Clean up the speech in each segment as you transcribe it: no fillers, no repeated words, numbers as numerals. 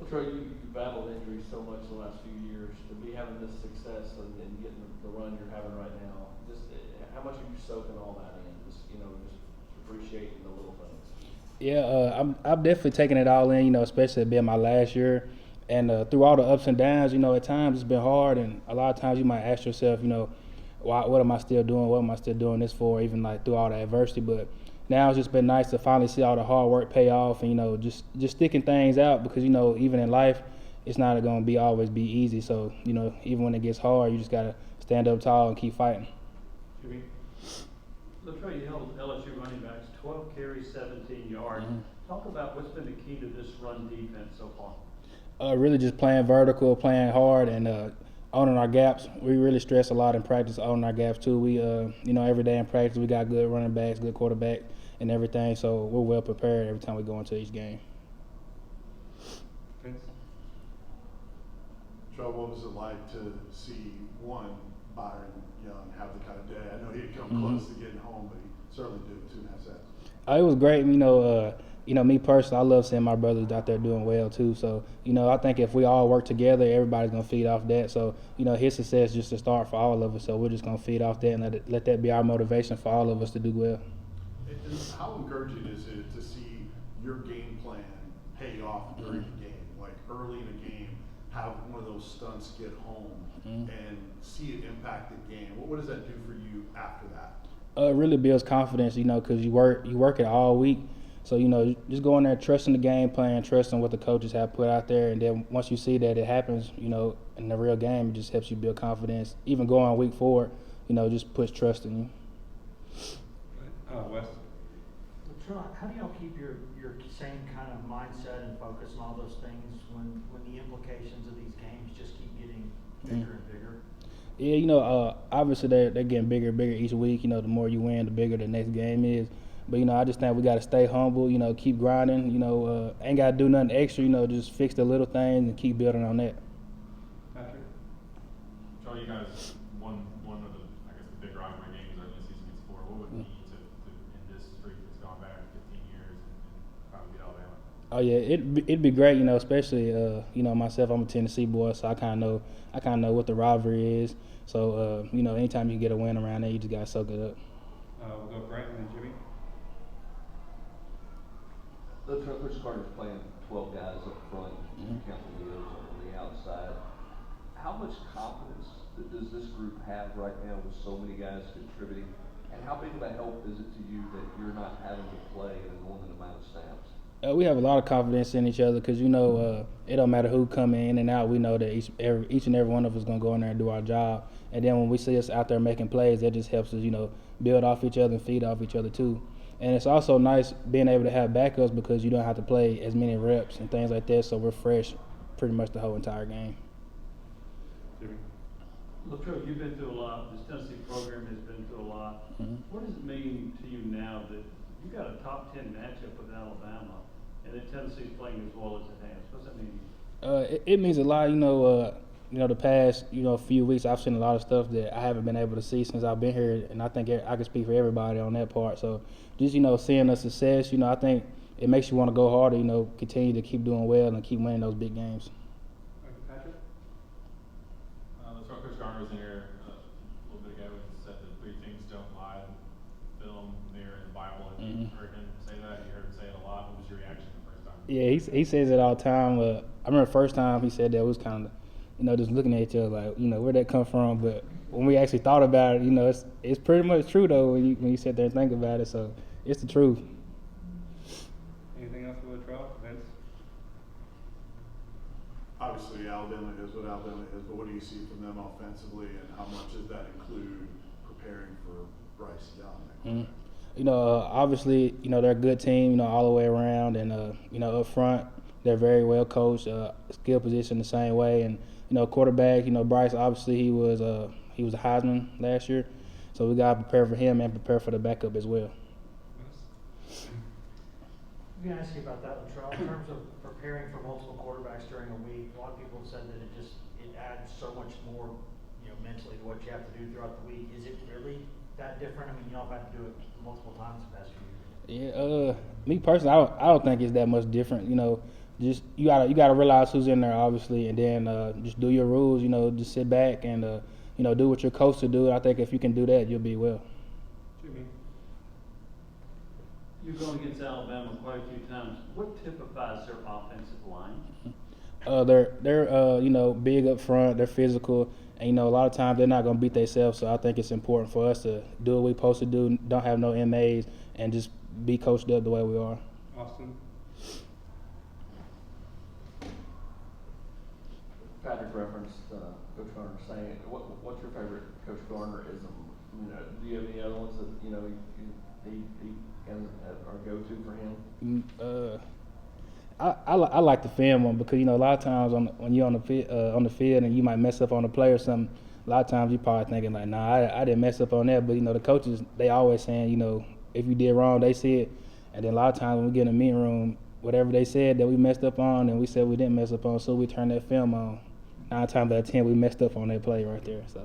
LaTrell, you battled injuries so much the last few years. To be having this success and getting the run you're having right now, just how much are you soaking all that in? Just just appreciating the little things. Yeah, I'm definitely taking it all in. Especially it being my last year, and through all the ups and downs, at times it's been hard, and a lot of times you might ask yourself, why, what am I still doing? What am I still doing this for? Even like through all the adversity, but now it's just been nice to finally see all the hard work pay off, and just sticking things out because even in life, it's not going to be always be easy. So even when it gets hard, you just gotta stand up tall and keep fighting. Jimmy? LaTrell, you held LSU running backs 12 carries, 17 yards. Mm-hmm. Talk about what's been the key to this run defense so far. Really just playing vertical, playing hard, and owning our gaps. We really stress a lot in practice, owning our gaps too. We, every day in practice, we got good running backs, good quarterback, and everything. So we're well prepared every time we go into each game. Vince? Trell, what was it like to see Byron Young have the kind of day? I know he had come close to getting home, but he certainly did with 2.5 sacks. It was great. Me personally, I love seeing my brothers out there doing well too. So, I think if we all work together, everybody's gonna feed off that. So, his success is just a start for all of us. So we're just gonna feed off that and let that be our motivation for all of us to do well. And how encouraging is it to see your game plan pay off during the game? Like early in a game, have one of those stunts get home and see it impact the game. What does that do for you after that? It really builds confidence, because you work it all week. So, just going there, trusting the game plan, trusting what the coaches have put out there. And then once you see that it happens, in the real game, it just helps you build confidence. Even going week forward, just puts trust in you. Wes? How do y'all keep your same kind of mindset and focus on all those things when the implications of these games just keep getting bigger and bigger? Yeah, obviously they're getting bigger and bigger each week. The more you win, the bigger the next game is. But, I just think we got to stay humble, keep grinding, ain't got to do nothing extra, just fix the little things and keep building on that. Patrick? Charlie, you guys won one of the big rivalry games early in the season against Florida. What would it mean to end this streak that's gone back 15 years and finally beat Alabama? Oh yeah, it'd be great, especially myself. I'm a Tennessee boy, so I kind of know what the rivalry is. So anytime you get a win around there, you just gotta soak it up. We'll go Brent and then Jimmy. Coach Carter's playing 12 guys up front, count the wheels on the outside. How much confidence does this group have right now with so many guys contributing? And how big of a help is it to you that you're not having to play an enormous amount of snaps? We have a lot of confidence in each other because it don't matter who come in and out. We know that each and every one of us is gonna go in there and do our job. And then when we see us out there making plays, that just helps us, build off each other and feed off each other too. And it's also nice being able to have backups because you don't have to play as many reps and things like that. So we're fresh pretty much the whole entire game. Jimmy? LaTrell, you've been through a lot. This Tennessee program has been through a lot. What does it mean to you now that you got a top 10 matchup with Alabama and that Tennessee's playing as well as it has? What's that mean to you? It means a lot. The past few weeks I've seen a lot of stuff that I haven't been able to see since I've been here, and I think I can speak for everybody on that part. So just seeing the success, I think it makes you want to go harder. Continue to keep doing well and keep winning those big games. Patrick? LaTrell, Coach Garner was in here a little bit ago and said that 3 things don't lie: film, mirror, and the Bible. Have you heard him say that? You heard him say it a lot. What was your reaction the first time? Yeah, he says it all the time. I remember the first time he said that, it was kind of just looking at each other like, where'd that come from? But when we actually thought about it, it's pretty much true though when you sit there and think about it. So it's the truth. Anything else for LaTrell? Vince? Obviously, Alabama is what Alabama is, but what do you see from them offensively, and how much does that include preparing for Bryce Young? Obviously, they're a good team, all the way around, and up front, they're very well coached, skill position the same way, and quarterback, Bryce, obviously he was a Heisman last year, so we got to prepare for him and prepare for the backup as well. I'm going to ask you about that, LaTrell. In terms of preparing for multiple quarterbacks during a week, a lot of people have said that it adds so much more, mentally to what you have to do throughout the week. Is it really that different? I mean, y'all have had to do it multiple times the past few years. Yeah, me personally, I don't think it's that much different. just you gotta realize who's in there, obviously, and then just do your rules. You know, just sit back and you know, do what you're coached to do. I think if you can do that, you'll be well. Jimmy. You've gone against Alabama quite a few times. What typifies their offensive line? They're you know, big up front. They're physical, and you know, a lot of times they're not gonna beat themselves. So I think it's important for us to do what we're supposed to do. Don't have no MAs, and just be coached up the way we are. Austin. Patrick referenced Coach Garner saying, what's your favorite Coach Garner-ism? You know, do you have any other ones that, you know, he are go-to for him? I like the film one because, you know, a lot of times when you're on the field and you might mess up on the play or something, a lot of times you're probably thinking like, nah, I didn't mess up on that. But, you know, the coaches, they always saying, you know, if you did wrong, they see it. And then a lot of times when we get in the meeting room, whatever they said that we messed up on and we said we didn't mess up on, so we turn that film on. 9 times out of 10, we messed up on that play right there. So.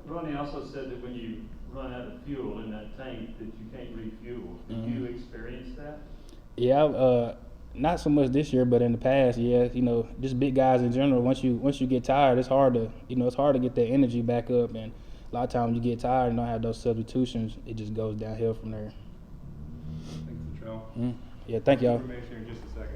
Ronnie also said that when you run out of fuel in that tank that you can't refuel. Did you experience that? Yeah, not so much this year, but in the past, yeah. You know, just big guys in general. Once you get tired, it's hard to get that energy back up. And a lot of times you get tired and don't have those substitutions, it just goes downhill from there. Thanks, LaTrell. Yeah, thank y'all. Information in just a second.